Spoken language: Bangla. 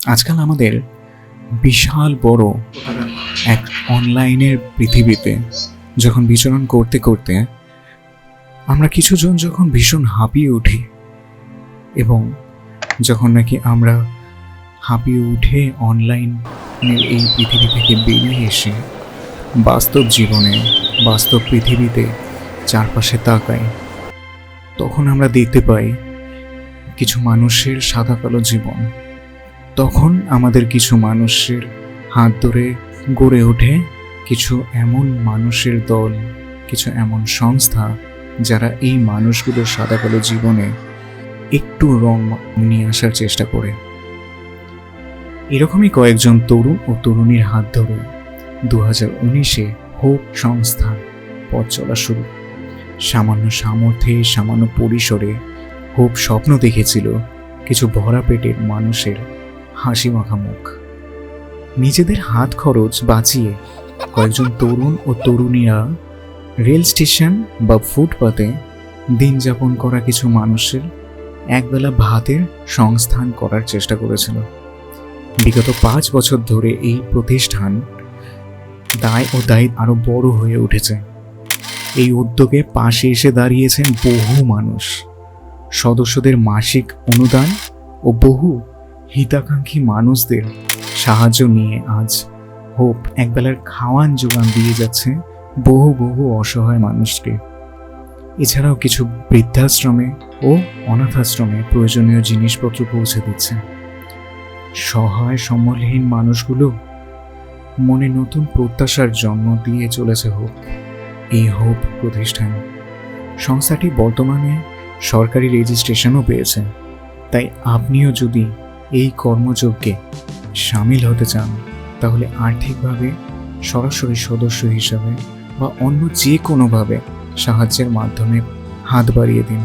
আজকাল আমাদের বিশাল বড় এক অনলাইনের পৃথিবীতে যখন বিচরণ করতে করতে আমরা কিছুজন যখন ভীষণ হাঁপিয়ে উঠি এবং যখন নাকি আমরা হাঁপিয়ে উঠে অনলাইনের এই পৃথিবী থেকে বেরিয়ে এসে বাস্তব জীবনে বাস্তব পৃথিবীতে চারপাশে তাকাই, তখন আমরা দেখতে পাই কিছু মানুষের সাদা কালো জীবন। তখন আমাদের কিছু মানুষের হাত ধরে গড়ে ওঠে কিছু এমন মানুষের দল, কিছু এমন সংস্থা যারা এই মানুষগুলোর সাদা কালো জীবনে একটু রং নিয়ে আসার চেষ্টা করে। এরকমই কয়েকজন তরুণ ও তরুণীর হাত ধরে 2019-এ হোপ সংস্থার পথ চলা শুরু। সামান্য সামর্থ্যে, সামান্য পরিসরে হোপ স্বপ্ন দেখেছিল কিছু ভরা পেটের মানুষের হাসি মাখা মুখ। নিজেদের হাত খরচ বাঁচিয়ে কয়েকজন তরুণ ও তরুণীরা রেল স্টেশন বা ফুটপাতে দিন যাপন করা কিছু মানুষের একবেলা ভাতের সংস্থান করার চেষ্টা করেছিল। বিগত 5 বছর ধরে এই প্রতিষ্ঠান দায় ও দায়িত্ব আরো বড় হয়ে উঠেছে। এই উদ্যোগে পাশে এসে দাঁড়িয়েছেন বহু মানুষ, সদস্যদের মাসিক অনুদান ও বহু হিতাকাঙ্ক্ষী মানুষদের সাহায্য নিয়ে আজ হোপ একবেলার খাওয়ান যোগান দিয়ে যাচ্ছে বহু বহু অসহায় মানুষকে। এছাড়াও কিছু বৃদ্ধাশ্রমে ও অনাথাশ্রমে প্রয়োজনীয় জিনিসপত্র পৌঁছে দিচ্ছে। সহায় সম্বলহীন মানুষগুলো মনে নতুন প্রত্যাশার জন্ম দিয়ে চলেছে হোপ। এই হোপ প্রতিষ্ঠান সংস্থাটি বর্তমানে সরকারি রেজিস্ট্রেশনও পেয়েছে। তাই আপনিও যদি এই কর্মযজ্ঞে সামিল হতে চান তাহলে আর্থিকভাবে সরাসরি সদস্য হিসাবে বা অন্য যে কোনোভাবে সাহায্যের মাধ্যমে হাত বাড়িয়ে দিন।